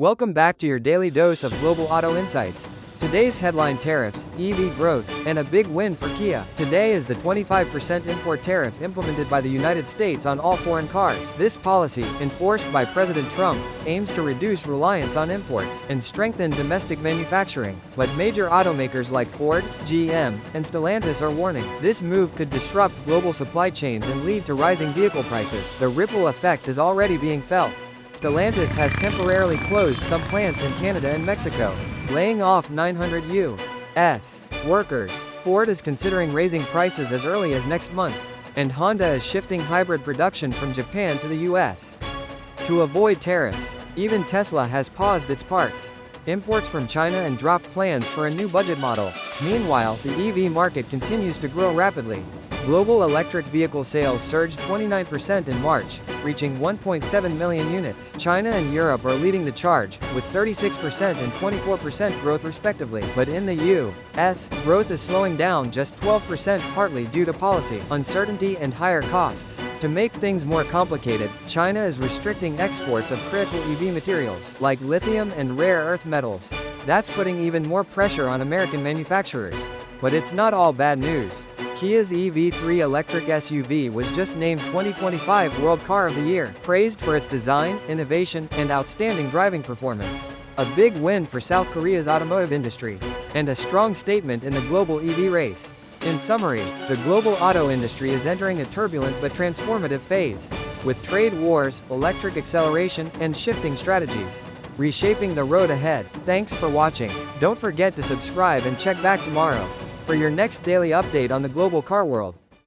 Welcome back to your daily dose of global auto insights. Today's headline: tariffs, EV growth, and a big win for Kia. Today is the 25% import tariff implemented by the United States on all foreign cars. This policy, enforced by President Trump, aims to reduce reliance on imports and strengthen domestic manufacturing. But major automakers like Ford, GM, and Stellantis are warning this move could disrupt global supply chains and lead to rising vehicle prices. The ripple effect is already being felt. Stellantis has temporarily closed some plants in Canada and Mexico, laying off 900 U.S. workers. Ford is considering raising prices as early as next month, and Honda is shifting hybrid production from Japan to the U.S. to avoid tariffs. Even Tesla has paused its parts imports from China and dropped plans for a new budget model. Meanwhile, the EV market continues to grow rapidly. Global electric vehicle sales surged 29% in March, reaching 1.7 million units. China and Europe are leading the charge, with 36% and 24% growth respectively. But in the U.S., growth is slowing down just 12%, partly due to policy uncertainty and higher costs. To make things more complicated, China is restricting exports of critical EV materials, like lithium and rare earth metals. That's putting even more pressure on American manufacturers. But it's not all bad news. Kia's EV3 electric SUV was just named 2025 World Car of the Year, praised for its design, innovation, and outstanding driving performance. A big win for South Korea's automotive industry, and a strong statement in the global EV race. In summary, the global auto industry is entering a turbulent but transformative phase, with trade wars, electric acceleration, and shifting strategies reshaping the road ahead. Thanks for watching. Don't forget to subscribe and check back tomorrow for your next daily update on the global car world.